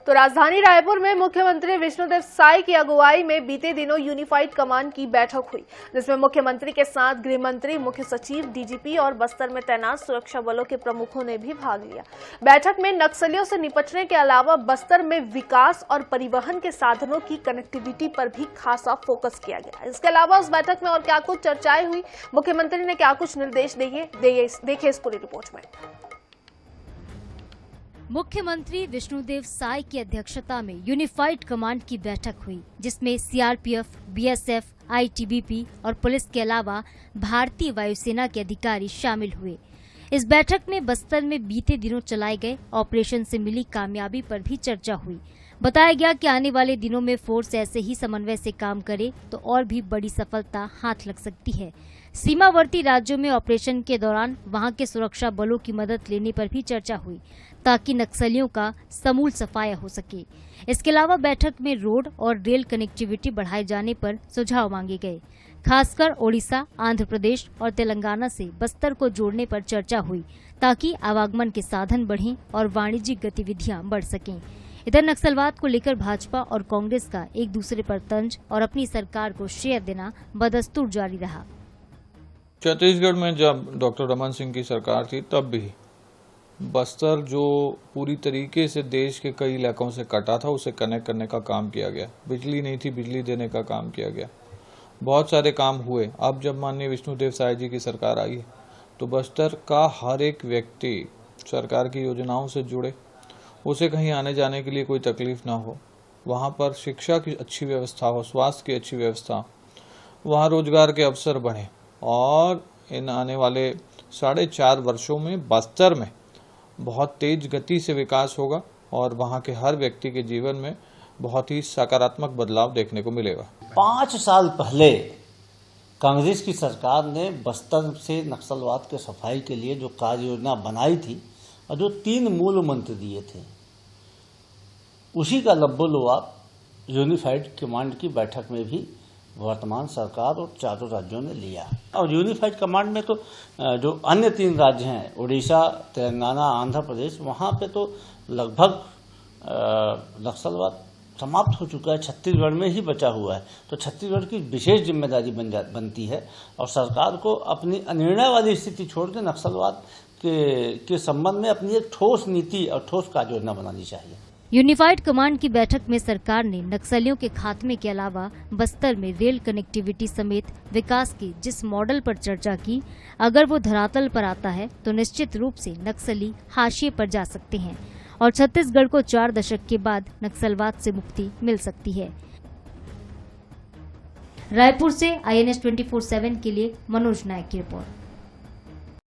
तो राजधानी रायपुर में मुख्यमंत्री विष्णुदेव साय की अगुवाई में बीते दिनों यूनिफाइड कमांड की बैठक हुई, जिसमें मुख्यमंत्री के साथ गृह मंत्री, मुख्य सचिव, डीजीपी और बस्तर में तैनात सुरक्षा बलों के प्रमुखों ने भी भाग लिया। बैठक में नक्सलियों से निपटने के अलावा बस्तर में विकास और परिवहन के साधनों की कनेक्टिविटी पर भी खासा फोकस किया गया। इसके अलावा उस बैठक में और क्या कुछ चर्चाएं हुई, मुख्यमंत्री ने क्या कुछ निर्देश दिए, देखिए इस पूरी रिपोर्ट में। मुख्यमंत्री विष्णुदेव साय की अध्यक्षता में यूनिफाइड कमांड की बैठक हुई, जिसमें सीआरपीएफ, बीएसएफ, आईटीबीपी और पुलिस के अलावा भारतीय वायुसेना के अधिकारी शामिल हुए। इस बैठक में बस्तर में बीते दिनों चलाए गए ऑपरेशन से मिली कामयाबी पर भी चर्चा हुई। बताया गया कि आने वाले दिनों में फोर्स ऐसे ही समन्वय से काम करे तो और भी बड़ी सफलता हाथ लग सकती है। सीमावर्ती राज्यों में ऑपरेशन के दौरान वहां के सुरक्षा बलों की मदद लेने पर भी चर्चा हुई, ताकि नक्सलियों का समूल सफाया हो सके। इसके अलावा बैठक में रोड और रेल कनेक्टिविटी बढ़ाए जाने पर सुझाव मांगे गए। खासकर ओडिशा, आंध्र प्रदेश और तेलंगाना से बस्तर को जोड़ने पर चर्चा हुई, ताकि आवागमन के साधन बढ़ें और वाणिज्यिक गतिविधियां बढ़ सकें। इधर नक्सलवाद को लेकर भाजपा और कांग्रेस का एक दूसरे पर तंज और अपनी सरकार को श्रेय देना बदस्तूर जारी रहा। छत्तीसगढ़ में जब डॉक्टर रमन सिंह की सरकार थी, तब भी बस्तर जो पूरी तरीके से देश के कई इलाकों से कटा था, उसे कनेक्ट करने का काम किया गया। बिजली नहीं थी, बिजली देने का काम किया गया। बहुत सारे काम हुए। अब जब माननीय विष्णुदेव साय जी की सरकार आई है, तो बस्तर का हर एक व्यक्ति सरकार की योजनाओं से जुड़े, उसे कहीं आने जाने के लिए कोई तकलीफ ना हो, वहाँ पर शिक्षा की अच्छी व्यवस्था हो, स्वास्थ्य की अच्छी व्यवस्था हो, वहाँ रोजगार के अवसर बढ़े और इन आने वाले 4.5 वर्षों में बस्तर में बहुत तेज गति से विकास होगा और वहाँ के हर व्यक्ति के जीवन में बहुत ही सकारात्मक बदलाव देखने को मिलेगा। 5 साल पहले कांग्रेस की सरकार ने बस्तर से नक्सलवाद के सफाई के लिए जो कार्य योजना बनाई थी और जो 3 मूल मंत्र दिए थे, उसी का लब्बो-लुआब यूनिफाइड कमांड की बैठक में भी वर्तमान सरकार और चारों राज्यों ने लिया। और यूनिफाइड कमांड में तो जो अन्य 3 राज्य हैं, उड़ीसा, तेलंगाना, आंध्र प्रदेश, वहाँ पे तो लगभग नक्सलवाद समाप्त हो चुका है। छत्तीसगढ़ में ही बचा हुआ है। तो छत्तीसगढ़ की विशेष जिम्मेदारी बनती है और सरकार को अपनी अनिर्णय वाली स्थिति छोड़ के नक्सलवाद के संबंध में अपनी एक ठोस नीति और ठोस कार्य योजना बनानी चाहिए। यूनिफाइड कमांड की बैठक में सरकार ने नक्सलियों के खात्मे के अलावा बस्तर में रेल कनेक्टिविटी समेत विकास के जिस मॉडल पर चर्चा की, अगर वो धरातल पर आता है तो निश्चित रूप से नक्सली हाशिए पर जा सकते हैं और छत्तीसगढ़ को 4 दशक के बाद नक्सलवाद से मुक्ति मिल सकती है। रायपुर से INS 24/7 के लिए मनोज नायक की रिपोर्ट।